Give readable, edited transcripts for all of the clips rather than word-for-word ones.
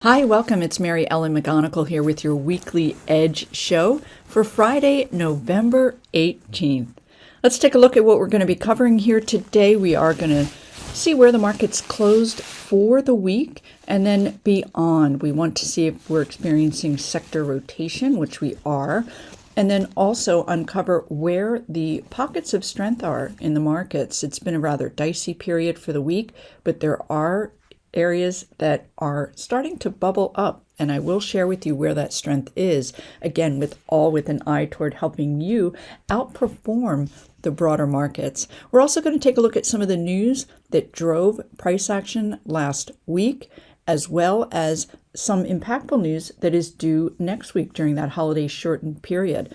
Hi, welcome. It's Mary Ellen McGonagle here with your weekly Edge show for Friday, November 18th. Let's take a look at what we're going to be covering here today. We are going to see where the market's closed for the week and then beyond. We want to see if we're experiencing sector rotation, which we are, and then also uncover where the pockets of strength are in the markets. It's been a rather dicey period for the week, but there are areas that are starting to bubble up, and I will share with you where that strength is, again with an eye toward helping you outperform the broader markets. We're also going to take a look at some of the news that drove price action last week, as well as some impactful news that is due next week during that holiday shortened period.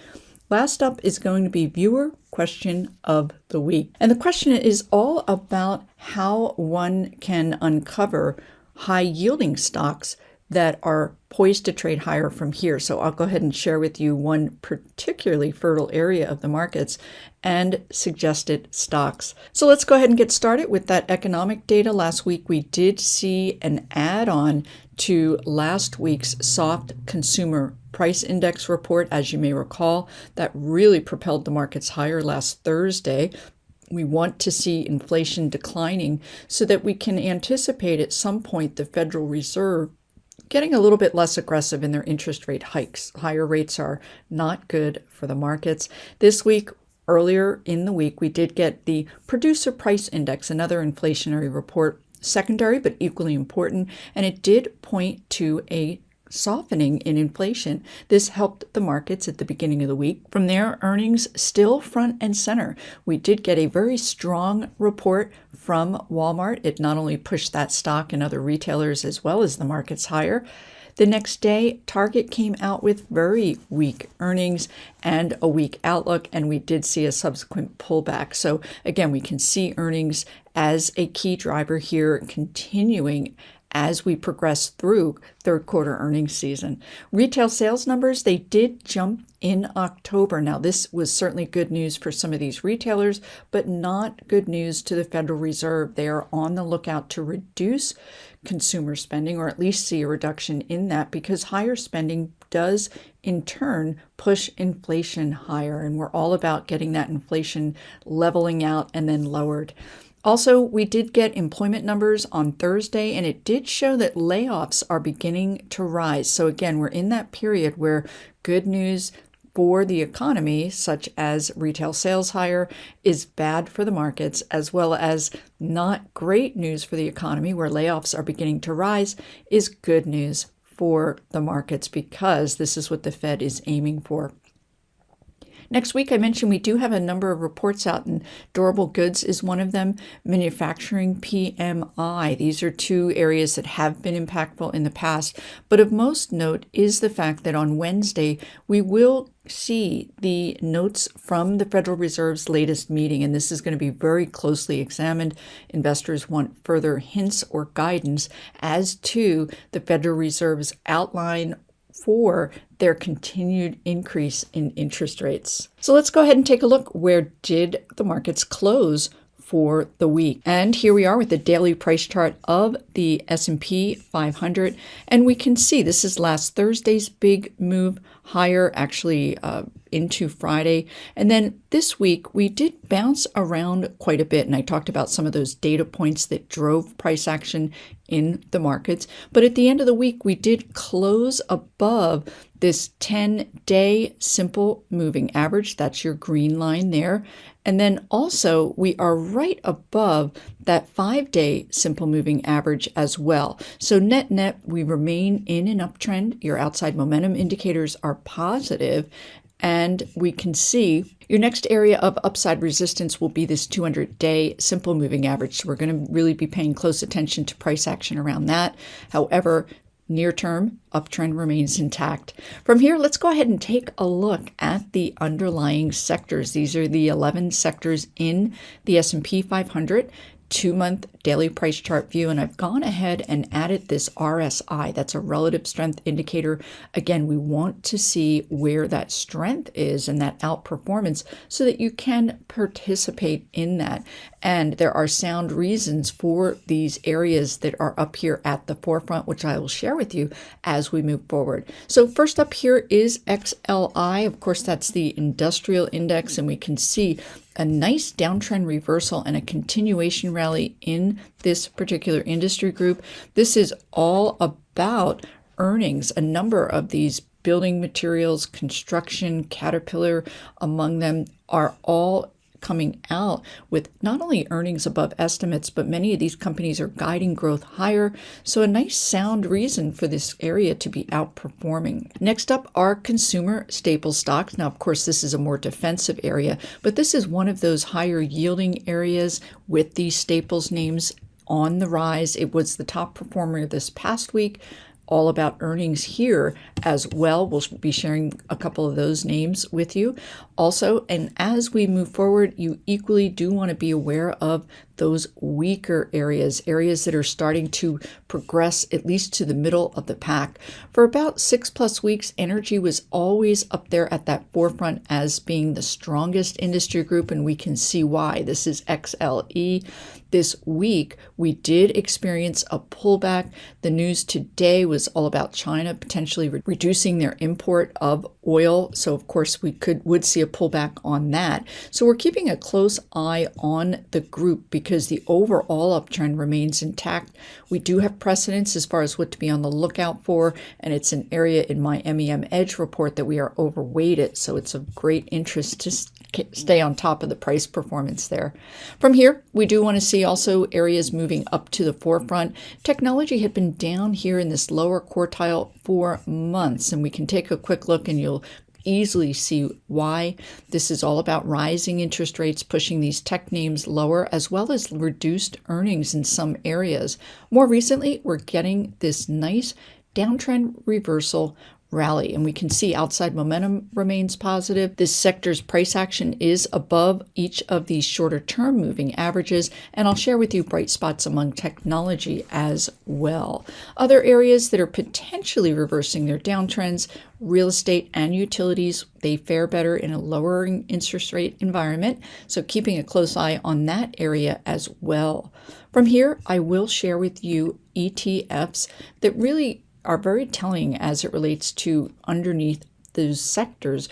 Last up is going to be viewer question of the week. And the question is all about how one can uncover high yielding stocks that are poised to trade higher from here. So I'll go ahead and share with you one particularly fertile area of the markets and suggested stocks. So let's go ahead and get started with that economic data. Last week we did see an add-on to last week's soft consumer price index report. As you may recall, that really propelled the markets higher last Thursday. We want to see inflation declining so that we can anticipate at some point the Federal Reserve getting a little bit less aggressive in their interest rate hikes. Higher rates are not good for the markets. This week, earlier in the week, we did get the Producer Price Index, another inflationary report, secondary but equally important, and it did point to a softening in inflation. This helped the markets at the beginning of the week. From there, earnings still front and center. We did get a very strong report from Walmart. It not only pushed that stock and other retailers as well as the markets higher. The next day, Target came out with very weak earnings and a weak outlook, and we did see a subsequent pullback. So again, we can see earnings as a key driver here continuing as we progress through third quarter earnings season. Retail sales numbers, they did jump in October. Now, this was certainly good news for some of these retailers, but not good news to the Federal Reserve. They are on the lookout to reduce consumer spending, or at least see a reduction in that, because higher spending does in turn push inflation higher. And we're all about getting that inflation leveling out and then lowered. Also, we did get employment numbers on Thursday, and it did show that layoffs are beginning to rise. So again, we're in that period where good news for the economy, such as retail sales higher, is bad for the markets, as well as not great news for the economy, where layoffs are beginning to rise, is good news for the markets, because this is what the Fed is aiming for. Next week, I mentioned we do have a number of reports out, and durable goods is one of them. Manufacturing PMI. These are two areas that have been impactful in the past, but of most note is the fact that on Wednesday, we will see the notes from the Federal Reserve's latest meeting, and this is going to be very closely examined. Investors want further hints or guidance as to the Federal Reserve's outline for their continued increase in interest rates. So let's go ahead and take a look. Where did the markets close for the week? And here we are with the daily price chart of the S&P 500. And we can see this is last Thursday's big move higher, actually into Friday. And then this week, we did bounce around quite a bit. And I talked about some of those data points that drove price action in the markets. But at the end of the week, we did close above this 10-day simple moving average. That's your green line there. And then also we are right above that 5-day simple moving average as well. So net, we remain in an uptrend. Your outside momentum indicators are positive. And we can see your next area of upside resistance will be this 200-day simple moving average. So we're going to really be paying close attention to price action around that. However, near-term uptrend remains intact. From here, let's go ahead and take a look at the underlying sectors. These are the 11 sectors in the S&P 500. 2-month daily price chart view, and I've gone ahead and added this RSI. That's a relative strength indicator. Again, we want to see where that strength is and that outperformance so that you can participate in that. And there are sound reasons for these areas that are up here at the forefront, which I will share with you as we move forward. So first up here is XLI. Of course, that's the industrial index, and we can see a nice downtrend reversal and a continuation rally in this particular industry group. This is all about earnings. A number of these building materials, construction, Caterpillar among them, are all coming out with not only earnings above estimates, but many of these companies are guiding growth higher. So a nice sound reason for this area to be outperforming. Next up are consumer staple stocks. Now, of course, this is a more defensive area, but this is one of those higher yielding areas with these staples names on the rise. It was the top performer this past week. All about earnings here as well. We'll be sharing a couple of those names with you also. And as we move forward, you equally do want to be aware of those weaker areas that are starting to progress at least to the middle of the pack. For about 6+ weeks, energy was always up there at that forefront as being the strongest industry group, and we can see why. This is XLE. This week, we did experience a pullback. The news today was all about China potentially reducing their import of oil. So, of course, we would see a pullback on that. So we're keeping a close eye on the group because the overall uptrend remains intact. We do have precedents as far as what to be on the lookout for, and it's an area in my MEM Edge report that we are overweighted. So it's of great interest to stay on top of the price performance there. From here, we do want to see also areas moving up to the forefront. Technology had been down here in this lower quartile for months, and we can take a quick look and you'll easily see why. This is all about rising interest rates pushing these tech names lower, as well as reduced earnings in some areas. More recently, we're getting this nice downtrend reversal rally, and we can see outside momentum remains positive. This sector's price action is above each of these shorter term moving averages, and I'll share with you bright spots among technology as well. Other areas that are potentially reversing their downtrends: real estate and utilities. They fare better in a lowering interest rate environment, so keeping a close eye on that area as well. From here, I will share with you ETFs that really are very telling as it relates to underneath those sectors,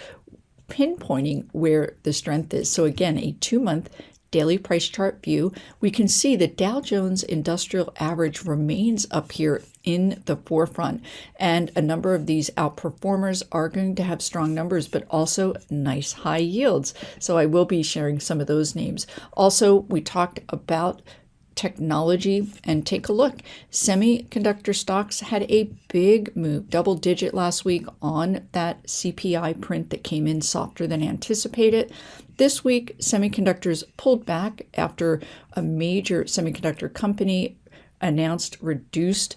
pinpointing where the strength is. So again, a 2-month daily price chart view, we can see the Dow Jones Industrial Average remains up here in the forefront, and a number of these outperformers are going to have strong numbers, but also nice high yields. So I will be sharing some of those names. Also, we talked about technology, and take a look. Semiconductor stocks had a big move, double digit last week on that CPI print that came in softer than anticipated. This week, semiconductors pulled back after a major semiconductor company announced reduced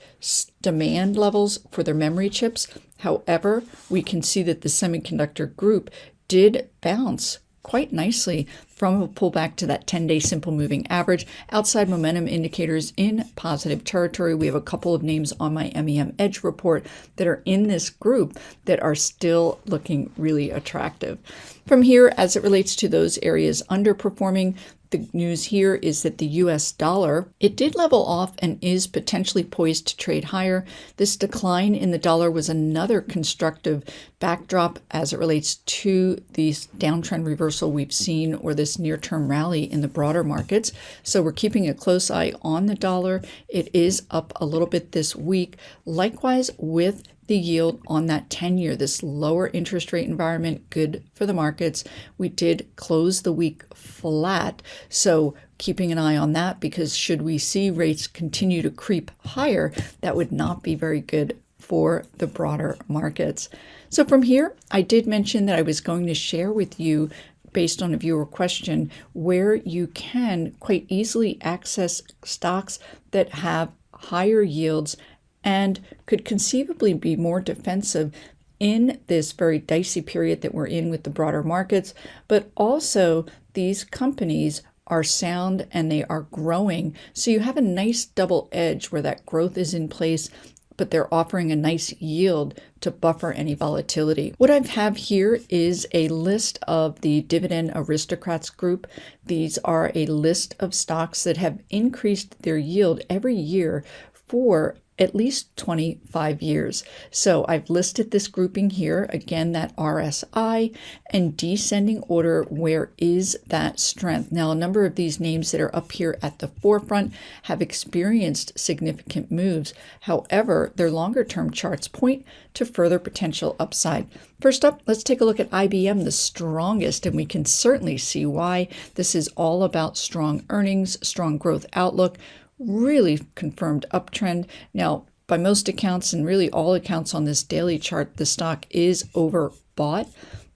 demand levels for their memory chips. However, we can see that the semiconductor group did bounce quite nicely from a pullback to that 10-day simple moving average. Outside momentum indicators in positive territory. We have a couple of names on my MEM Edge report that are in this group that are still looking really attractive. From here, as it relates to those areas underperforming, the news here is that the US dollar, it did level off and is potentially poised to trade higher. This decline in the dollar was another constructive backdrop as it relates to the downtrend reversal we've seen, or this near-term rally in the broader markets. So we're keeping a close eye on the dollar. It is up a little bit this week. Likewise with the yield on that 10-year, this lower interest rate environment, good for the markets. We did close the week flat, so keeping an eye on that, because should we see rates continue to creep higher, that would not be very good for the broader markets. So from here, I did mention that I was going to share with you, based on a viewer question, where you can quite easily access stocks that have higher yields and could conceivably be more defensive in this very dicey period that we're in with the broader markets. But also, these companies are sound and they are growing. So you have a nice double edge where that growth is in place, but they're offering a nice yield to buffer any volatility. What I have here is a list of the Dividend Aristocrats group. These are a list of stocks that have increased their yield every year for at least 25 years. So I've listed this grouping here, again, that RSI, and descending order, where is that strength? Now, a number of these names that are up here at the forefront have experienced significant moves. However, their longer term charts point to further potential upside. First up, let's take a look at IBM, the strongest, and we can certainly see why. This is all about strong earnings, strong growth outlook, really confirmed uptrend. Now, by most accounts and really all accounts on this daily chart, the stock is overbought.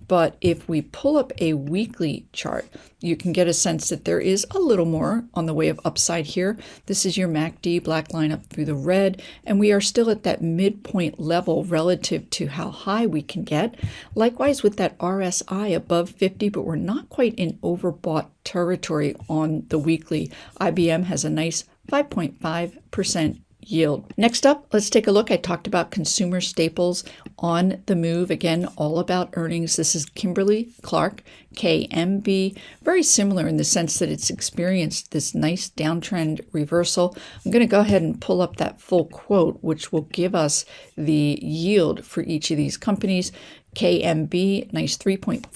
But if we pull up a weekly chart, you can get a sense that there is a little more on the way of upside here. This is your MACD, black line up through the red, and we are still at that midpoint level relative to how high we can get. Likewise with that RSI above 50, but we're not quite in overbought territory on the weekly. IBM has a nice 5.5% yield. Next up, let's take a look. I talked about consumer staples on the move. Again, all about earnings. This is Kimberly-Clark, KMB. Very similar in the sense that it's experienced this nice downtrend reversal. I'm going to go ahead and pull up that full quote, which will give us the yield for each of these companies. KMB, nice 3.5%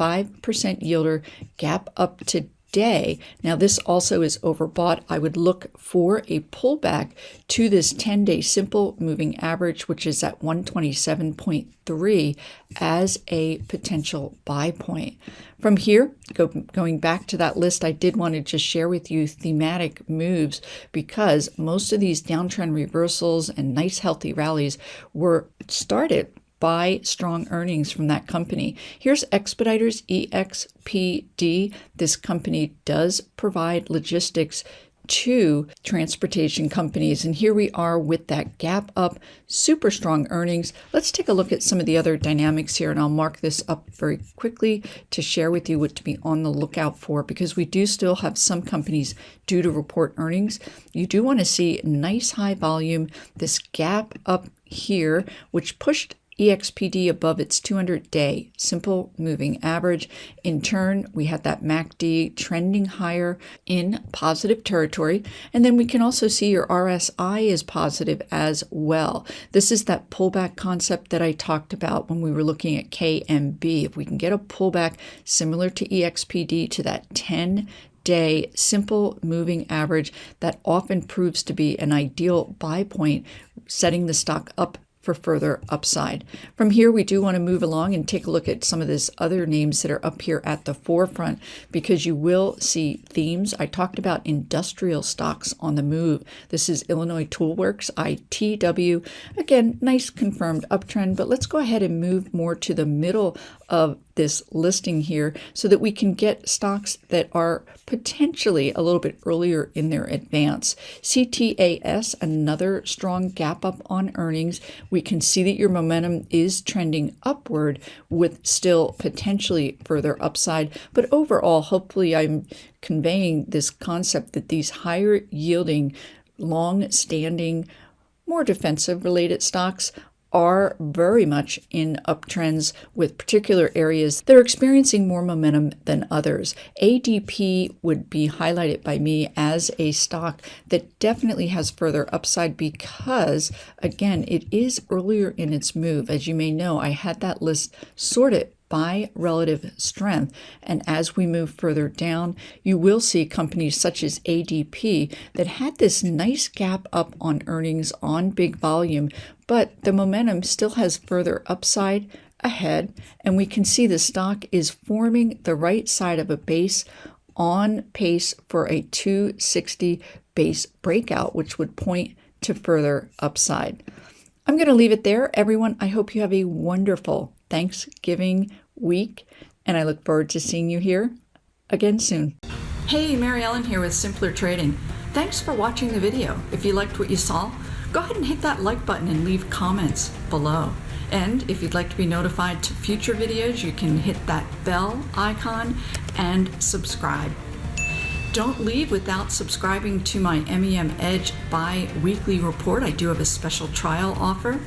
yielder, gap up to day. Now, this also is overbought. I would look for a pullback to this 10-day simple moving average, which is at 127.3, as a potential buy point. From here, going back to that list, I did want to just share with you thematic moves, because most of these downtrend reversals and nice healthy rallies were started by strong earnings from that company. Here's Expeditors, EXPD. This company does provide logistics to transportation companies. And here we are with that gap up, super strong earnings. Let's take a look at some of the other dynamics here, and I'll mark this up very quickly to share with you what to be on the lookout for, because we do still have some companies due to report earnings. You do want to see nice high volume, this gap up here, which pushed EXPD above its 200-day simple moving average. In turn, we had that MACD trending higher in positive territory. And then we can also see your RSI is positive as well. This is that pullback concept that I talked about when we were looking at KMB. If we can get a pullback similar to EXPD to that 10-day simple moving average, that often proves to be an ideal buy point, setting the stock up for further upside. From here, we do want to move along and take a look at some of these other names that are up here at the forefront, because you will see themes. I talked about industrial stocks on the move. This is Illinois Toolworks, ITW. Again, nice confirmed uptrend, but let's go ahead and move more to the middle of this listing here so that we can get stocks that are potentially a little bit earlier in their advance. CTAS, another strong gap up on earnings. We can see that your momentum is trending upward with still potentially further upside. But overall, hopefully I'm conveying this concept that these higher yielding, long-standing, more defensive related stocks are very much in uptrends, with particular areas that are experiencing more momentum than others. ADP would be highlighted by me as a stock that definitely has further upside, because, again, it is earlier in its move. As you may know, I had that list sorted by relative strength. And as we move further down, you will see companies such as ADP that had this nice gap up on earnings on big volume, but the momentum still has further upside ahead. And we can see the stock is forming the right side of a base, on pace for a 260 base breakout, which would point to further upside. I'm going to leave it there, everyone. I hope you have a wonderful Thanksgiving week, and I look forward to seeing you here again soon. Hey, Mary Ellen here with Simpler Trading. Thanks for watching the video. If you liked what you saw, go ahead and hit that like button and leave comments below. And if you'd like to be notified to future videos, you can hit that bell icon and subscribe. Don't leave without subscribing to my MEM Edge bi-weekly report. I do have a special trial offer.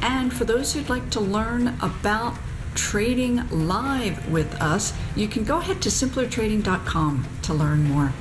And for those who'd like to learn about trading live with us, you can go ahead to simplertrading.com to learn more.